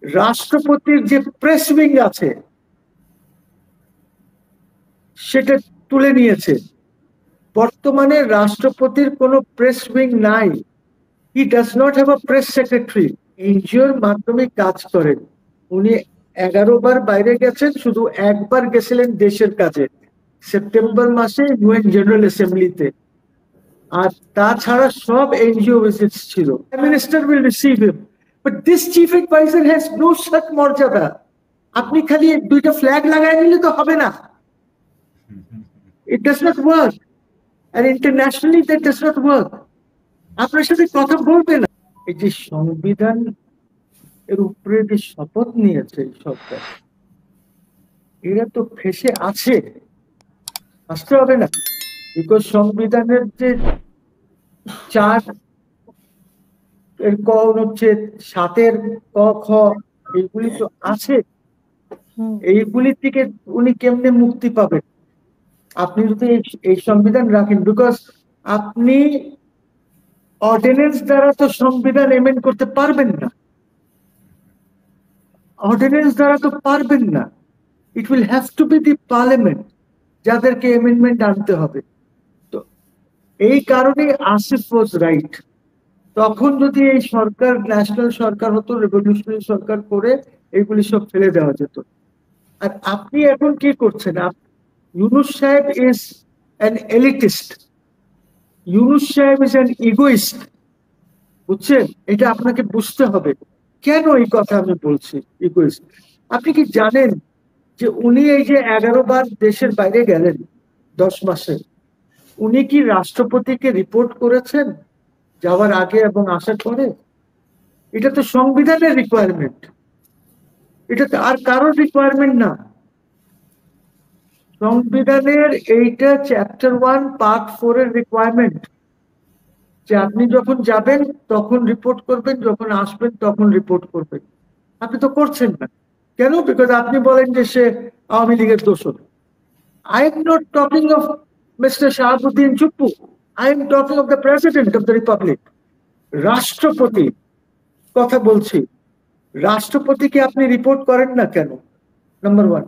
রাষ্ট্রপতির যে press wing আছে সেটা তুলে নিয়েছে। বর্তমানে রাষ্ট্রপতির কোনো প্রেস উইং নাই। He does not have a press secretary. এনজিওর মাধ্যমে কাজ করেন উনি। 11 বার বাইরে গেছেন, শুধু একবার গেছিলেন দেশের কাজে, সেপ্টেম্বর মাসে ইউএন জেনারেল অ্যাসেম্বলিতে। আর তাছাড়া সব এনজিও ভিজিটস ছিল। Minister will receive him, but this chief adviser has no such মর্যাদা। আপনি খালি 2টা ফ্ল্যাগ লাগাই নিলে তো হবে না। ইট ডাজ নট ওয়ার্ক, আর internationally that does not work. আপনার সাথে কথা বলবে না। এই যে সংবিধান এর উপরে যে শপথ নিয়েছে এই সরকার, এরা তো ফেসে আছে, আসতে হবে না। বিকজ সংবিধানের যে 4 এর ক অনুচ্ছেদ, 7 ক খ, এইগুলি তো আছে। এইগুলি থেকে উনি কেমনে মুক্তি পাবেন আপনি যদি এই সংবিধান রাখেন? বিকজ আপনি অর্ডিন্যান্স দ্বারা তো সংবিধান এমেন্ড করতে পারবেন না। অর্ডিন্যান্স দ্বারা তো পারবেন না। It will have to be the parliament যাদেরকে এমেন্ডমেন্ট আনতে হবে। তো এই কারণে আসিফ ওয়াজ রাইট। তখন যদি এই সরকার ন্যাশনাল সরকার হতো, রেভলিউশনারি সরকার করে এইগুলি সব ফেলে দেওয়া যেত। আর আপনি এখন কি করছেন? ইউনূস সাহেব ইজ অ্যান এলিটিস্ট, ইউনূস সাহেব ইজ অ্যান ইগোইস্ট, বুঝছেন? এটা আপনাকে বুঝতে হবে। কেন এই কথা আমি বলছি ইগোইস্ট? আপনি কি জানেন যে উনি এই যে 11 বার দেশের বাইরে গেলেন 10 মাসে, উনি কি রাষ্ট্রপতিকে রিপোর্ট করেছেন যাওয়ার আগে এবং আসার পরে? এটা তো সংবিধানের রিকোয়ারমেন্ট, এটা তো আর কারোর রিকোয়ারমেন্ট না। সংবিধানের এইটা চ্যাপ্টার 1 পার্ট 4 এর রিকোয়ারমেন্ট যে আপনি যখন যাবেন তখন রিপোর্ট করবেন, যখন আসবেন তখন রিপোর্ট করবেন। আপনি তো করছেন না। কেন? বিকজ আপনি বলেন যে সে আওয়ামী লীগের দোষর। I am not talking of Mr. Shahabuddin Chuppu. I am talking of the President of the Republic. রাষ্ট্রপতি কথা বলছি। রাষ্ট্রপতিকে আপনি রিপোর্ট করেন না কেন? নাম্বার 1।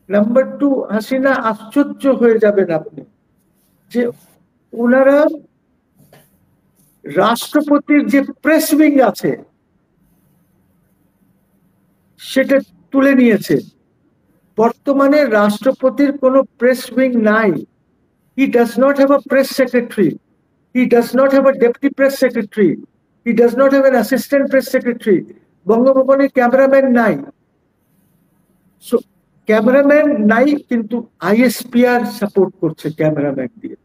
নাম্বার 2, হাসিনা আশ্চর্য হয়ে যাবেন আপনি যে ওনারা রাষ্ট্রপতির যে প্রেস উইং আছে সেটা তুলে নিয়েছে। বর্তমানে রাষ্ট্রপতির কোনো প্রেস উইং নাই। He does not have a press secretary. He does not have a deputy press secretary. He does not have an assistant press secretary. বঙ্গভবনে ক্যামেরাম্যান নাই। সো ক্যামেরাম্যান নাই, কিন্তু আইএসপিআর সাপোর্ট করছে ক্যামেরাম্যান দিয়ে।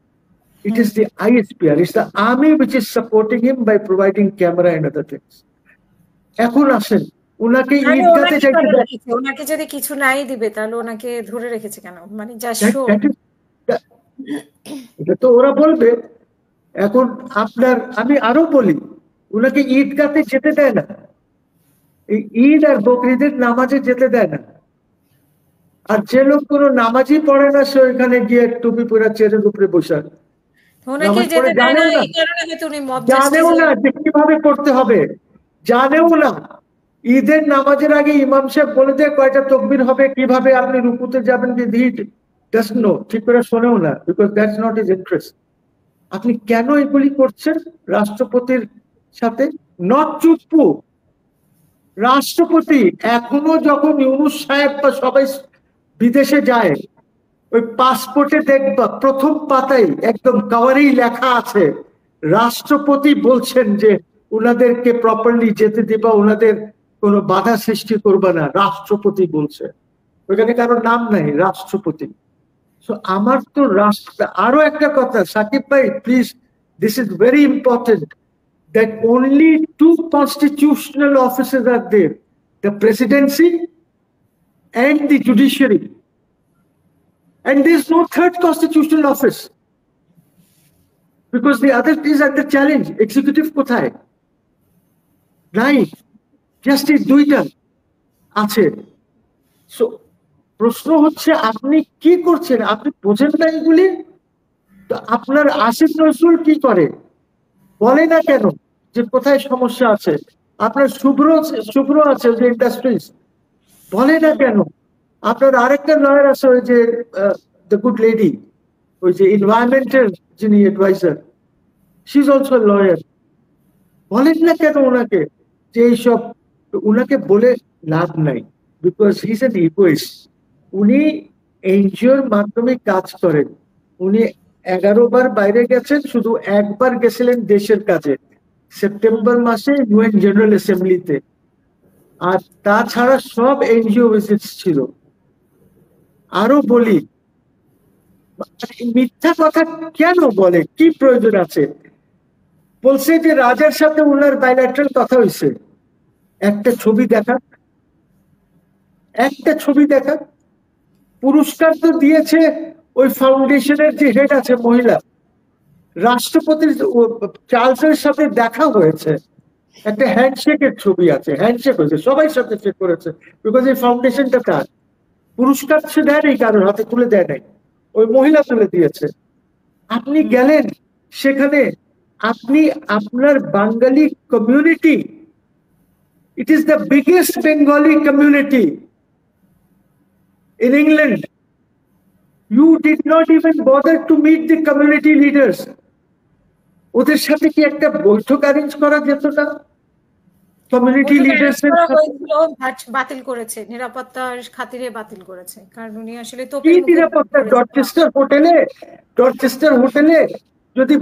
It is the ISPR, it's the army which is supporting him by providing camera and other things. এখন আসেন, ওনাকে ঈদগাতে যাইতে দেয়। ওনাকে যদি কিছু নাই দিবে তাহলে ওনাকে ধরে রেখেছে কেন? মানে যা শো, এটা তো ওরা বলবে। এখন আপনার আমি আরো বলি, ওনাকে ঈদগাতে যেতে দেয় না। এই ঈদ আর বকরিদের নামাজে যেতে দেয় না। আর যে লোক কোনো নামাজই পড়ে না সে ওইখানে গিয়ে টুপি পরে চেয়ারের উপরে বসে জানেও না যে কিভাবে করতে হবে, জানেও না। ঈদের নামাজের আগে ইমাম সাহেব বলে দেয় কয়টা তাকবীর হবে, কিভাবে আপনি রুকুতে যাবেন, ঠিক করে শোনেও না, because that's not his interest. আপনি কেন এগুলি করছেন রাষ্ট্রপতির সাথে? নট চুপ্পু, রাষ্ট্রপতি। এখনো যখন ইউনূস সাহেব বা সবাই বিদেশে যায়, ওই পাসপোর্টে দেখবা প্রথম পাতায় একদম কাভারেই লেখা আছে রাষ্ট্রপতি বলছেন যে ওনাদেরকে প্রপারলি যেতে দিবা, ওনাদের কোনো বাধা সৃষ্টি করবা না, রাষ্ট্রপতি বলছে। ওইখানে কারোর নাম নাই, রাষ্ট্রপতি। সো আমার তো রাষ্ট্র। আরো একটা কথা সাকিব ভাই, please, this is very important, that only 2 constitutional offices are there, the presidency and the judiciary, and there is no 3rd constitutional office because the other is under challenge. Executive কোথায়? নাই, just এই 2টা আছে। So প্রশ্ন হচ্ছে আপনি কি করছেন? আপনি বোঝেন না এগুলি? তো আপনার আসিফ নজরুল কি করে? বলে না কেন যে কোথায় সমস্যা আছে? আপনার শুভ্র আছে ওই যে ইন্ডাস্ট্রিজ, বলে না কেন? আপনার আরেকটা লয়ার আছে ওই যে দ্য গুড লেডি, ওই যে এনভায়রনমেন্টের যিনি adviser, she is also lawyer. বলেন না কেন ওনাকে যে এইসব? উনাকে বলে লাভ নাই, because he is an egoist. উনি এনজিওর মাধ্যমে কাজ করেন। উনি 11 বার বাইরে গেছেন, শুধু একবার গেছিলেন দেশের কাজে, সেপ্টেম্বর মাসে ইউএন জেনারেল অ্যাসেম্বলিতে। আর তাছাড়া সব এনজিও ভিজিটস ছিল। আরো বলি, মিথ্যা কথা কেন বলে? কি প্রয়োজন আছে? বলছে যে রাজার সাথে উনার বাইল্যাটারাল কথা হয়েছে। একটা ছবি দেখা, একটা ছবি দেখা। পুরস্কার তো দিয়েছে ওই ফাউন্ডেশনের যে হেড আছে মহিলা। রাষ্ট্রপতির চার্লসের সাথে দেখা হয়েছে, একটা হ্যান্ডশেকের ছবি আছে, হ্যান্ডশেক হয়েছে, সবাই সাথে চেক করেছে, বিকজ এই ফাউন্ডেশনটা তার। পুরস্কার সে দেয় নাই, কারোর হাতে তুলে দেয় নাই, ওই মহিলা তুলে দিয়েছে। আপনি গেলেন সেখানে, আপনি আপনার বাঙালি community, it is the biggest Bengali community in England. You did not even bother to meet the community leaders. ওদের সাথে কি একটা বৈঠক অ্যারেঞ্জ করা যেত না? কমিউনিটি লিডার্স এর বাতিল করেছে, নিরাপত্তার খাতিরে বাতিল করেছে, কারণ উনি আসলে তো কি নিরাপত্তা? ডরচেস্টার হোটেলে যদি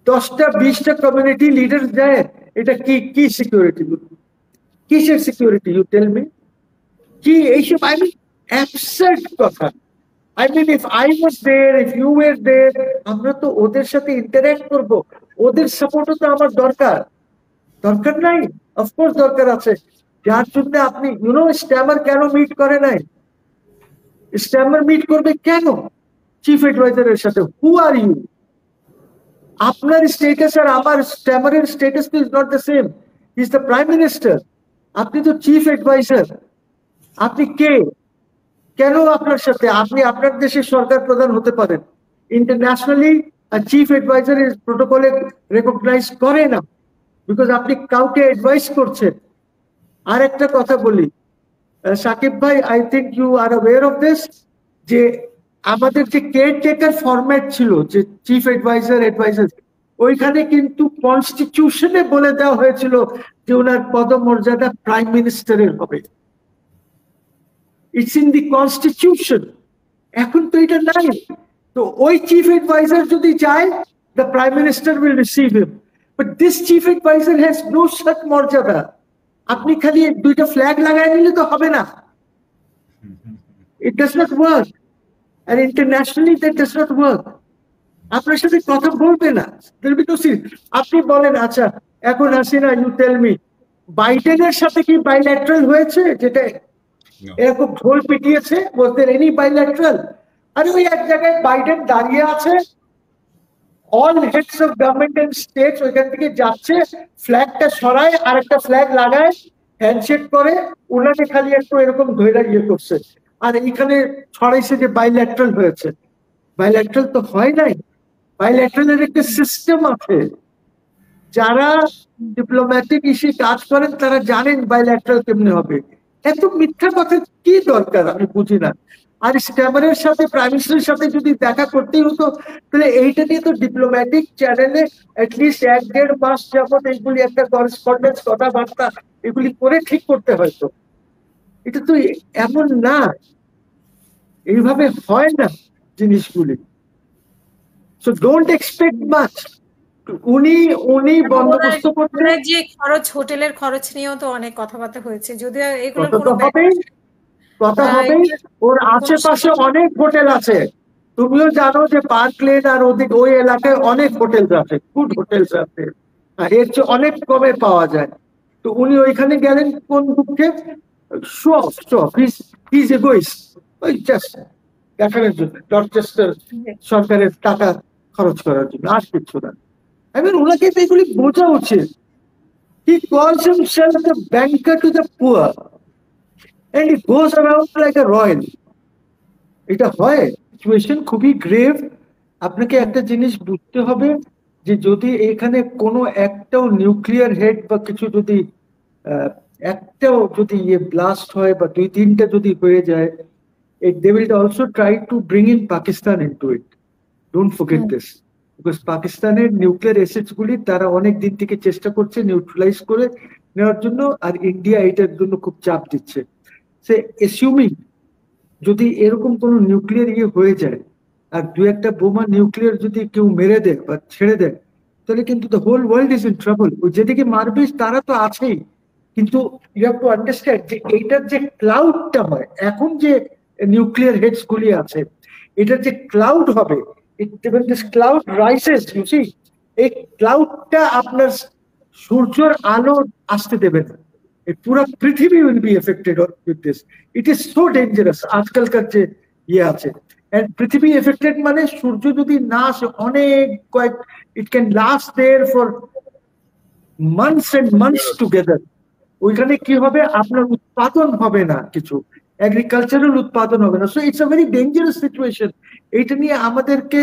10টা 20টা কমিউনিটি লিডার যায়, এটা কি সিকিউরিটি? কিসের সিকিউরিটি? You tell me. কি এইসব অ্যাবসার্ড কথা। if I was there, if you were there, আমরা তো ওদের সাথে ইন্টারঅ্যাক্ট করব, ওদের সাপোর্টও তো আমার দরকার নাই? অফকোর্স দরকার আছে। যার জন্য আপনি স্ট্যামার কেন মিট করে নাই? স্ট্যামার মিট করবে কেন চিফ অ্যাডভাইজারের সাথে? হু আর ইউ? আপনার স্টেটাস আর আমার স্ট্যামারের status is not the same. Is the prime minister, আপনি তো চিফ অ্যাডভাইজার। আপনি কে? কেন আপনার সাথে? আপনি আপনার দেশের সরকার প্রধান হতে পারেন, ইন্টারন্যাশনালি চিফ অ্যাডভাইজার প্রোটোকলে রেকগনাইজ করে না, বিকজ আপনি কাউকে অ্যাডভাইস করছেন। আর একটা কথা বলি, সাকিব ভাই, I think you are aware of this, যে আমাদের যে কেয়ারটেকার ফরম্যাট ছিল, যে চিফ অ্যাডভাইজার, ওইখানে কিন্তু কনস্টিটিউশনে বলে দেওয়া হয়েছিল যে ওনার পদমর্যাদা প্রাইম মিনিস্টারের হবে। It's in the constitution. এখন তো এটা নাই। তো ওই চিফ অ্যাডভাইজার যদি যায়, the prime minister will receive him, but this chief adviser has no such মর্যাদা। আপনি খালি 2টা ফ্ল্যাগ লাগাই নিলে তো হবে না। ইট ডাজ নট ওয়ার্ক, আর internationally that does not work. আপনার সাথে কথা বলবে না। আপনি বলেন, আচ্ছা এখন হাসিনা, ইউ টেল মি, বাইডেনের সাথে কি বাইল্যাটারাল হয়েছে? যেটা এরকম ঢোল পিটিয়েছে, was there any bilateral? আরে ওই এক জায়গায় বাইডেন দাঁড়িয়ে আছে, all heads of government and states ওইখান থেকে যাচ্ছে, ফ্ল্যাগটা সরায়, আরেকটা ফ্ল্যাগ লাগায়, হ্যান্ডশেক করে, ওনাকে খালি একটু এরকম ধরে করছে। আর এইখানে ছড়াইছে যে বাইল্যাটারাল হয়েছে। বাইল্যাটারাল তো হয় নাই। বাইল্যাটারালের একটা সিস্টেম আছে। যারা ডিপ্লোম্যাটিক ইস্যু কাজ করেন তারা জানেন বাইল্যাটারাল কেমনে হবে। এত মিথ্যা কথা কি দরকার? আমি বুঝি না। আর স্ট্যামারের সাথে, প্রাইম মিনিস্টারের সাথে যদি দেখা করতেই হতো, তাহলে এইটা নিয়ে তো ডিপ্লোম্যাটিক চ্যানেলে অ্যাটলিস্ট 1-1.5 মাস যাবত এইগুলি একটা করেসপন্ডেন্স, কথাবার্তা এগুলি করে ঠিক করতে হয়তো। এটা তো এমন না, এইভাবে হয় না জিনিসগুলি। So don't expect much. উনি বন্দোবস্ত করতে, যে খরচ, হোটেলের খরচ নিয়েও তো অনেক কথাবার্তা হয়েছে, যদিও এগুলো কথা হবে। ওর আশেপাশে অনেক হোটেল আছে। তুমিও জানো যে পার্ক লেন আর ওই এলাকায় অনেক হোটেল আছে, গুড হোটেল আছে, এর চেয়ে অনেক কমে পাওয়া যায়। তো উনি ওইখানে গেলেন কোন দুঃখে? শো অফ, হিজ এগোইস্ট, ওই জাস্ট দেখানোর জন্য, ডরচেস্টার সরকারের টাকা খরচ করার জন্য, আর কিছু না। ওনাকে তো এগুলি বোঝা উচিত। He calls himself the banker to the poor and he goes around like a royal. এটা হয়? সিচুয়েশন খুবই গ্রেভ। আপনাকে একটা জিনিস বুঝতে হবে যে যদি এখানে কোনো একটাও নিউক্লিয়ার হেড বা কিছু যদি একটাও যদি ব্লাস্ট হয় বা 2-3টা যদি হয়ে যায়, they will also try to bring in Pakistan into it. Don't forget this. Because পাকিস্তানের নিউক্লিয়ার এসেটস গুলি তারা অনেক দিন থেকে চেষ্টা করছে নিউট্রালাইজ করে নেওয়ার জন্য, আর ইন্ডিয়া এটার জন্য খুব চাপ দিচ্ছে। সে এসিউমিং যদি এরকম কোনো নিউক্লিয়ার হয়ে যায় আর 2-একটা বোমা নিউক্লিয়ার যদি কেউ মেরে দেয় বা ছেড়ে দেয়, তাহলে কিন্তু the whole world is in trouble. ওই যেদিকে মারবে তারা তো আছেই, কিন্তু ইউ হ্যাভ টু আন্ডারস্ট্যান্ড যে এইটার যে ক্লাউডটা হয়, এখন যে নিউক্লিয়ার হেডস গুলি আছে, এটার যে ক্লাউড হবে, when this cloud rises, you see, এই ক্লাউডটা আপনার সূর্যের আলো আসতে দেবে না। এই পুরো পৃথিবী will be affected with this. It is so dangerous আজকালকার যে আছে। and পৃথিবী এফেক্টেড মানে সূর্য যদি না আসে অনেক it can last there for months and months together. ওইখানে কি হবে, আপনার উৎপাদন হবে না, কিছু এগ্রিকালচারাল উৎপাদন হবে না। So it's a very dangerous situation. এইটা নিয়ে আমাদেরকে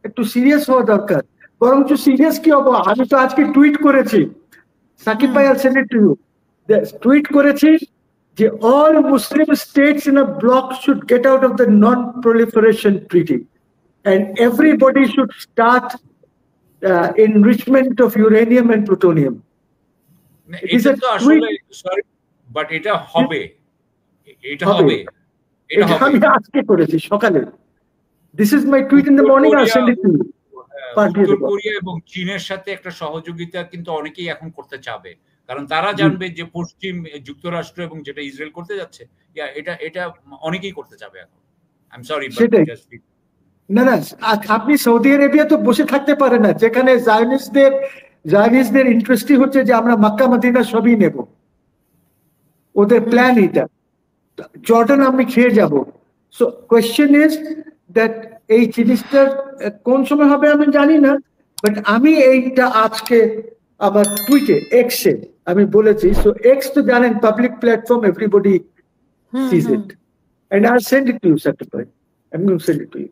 একটু সিরিয়াস হওয়া দরকার। বরঞ্চ সিরিয়াস কি হবো, আমি তো আজকে টুইট করেছি, সাকিব ভাই I'll send it to you, tweet করেছি যে all Muslim states in a bloc should get out of the non-proliferation treaty and everybody should start enrichment of uranium and plutonium. এটা তো আসলে সরি, বাট এটা হবে, এটা হবে, এটা আমি আজকে করেছি সকালে। This is my tweet in the morning. I'll send it to you. উত্তর কোরিয়া এবং চীনের সাথে একটা সহযোগিতা কিন্তু অনেকেই এখন করতে চাবে, কারণ তারা জানবে যে পশ্চিম যুক্তরাষ্ট্র এবং যেটা ইসরায়েল করতে যাচ্ছে, এটা অনেকেই করতে চাবে এখন। আই এম সরি, না না, আপনি সৌদি আরবিয়া তো বসে থাকতে পারে না, যেখানে জায়নিস্টদের ইন্টারেস্টই হচ্ছে যে আমরা মক্কা মদিনা সবই নেব, ওদের প্ল্যান এটা। জর্ডান আমি খেয়ে যাব। সো কোয়েশ্চেন ইজ দ্যাট এই জিনিসটার কোন সময় হবে আমি জানি না, বাট আমি এইটা আজকে আমার টুইটে এক্সে আমি বলেছি। সো এক্স তো জানেন public platform, everybody sees it, and I send it to you, Sakib ভাই, I am going to send it to you.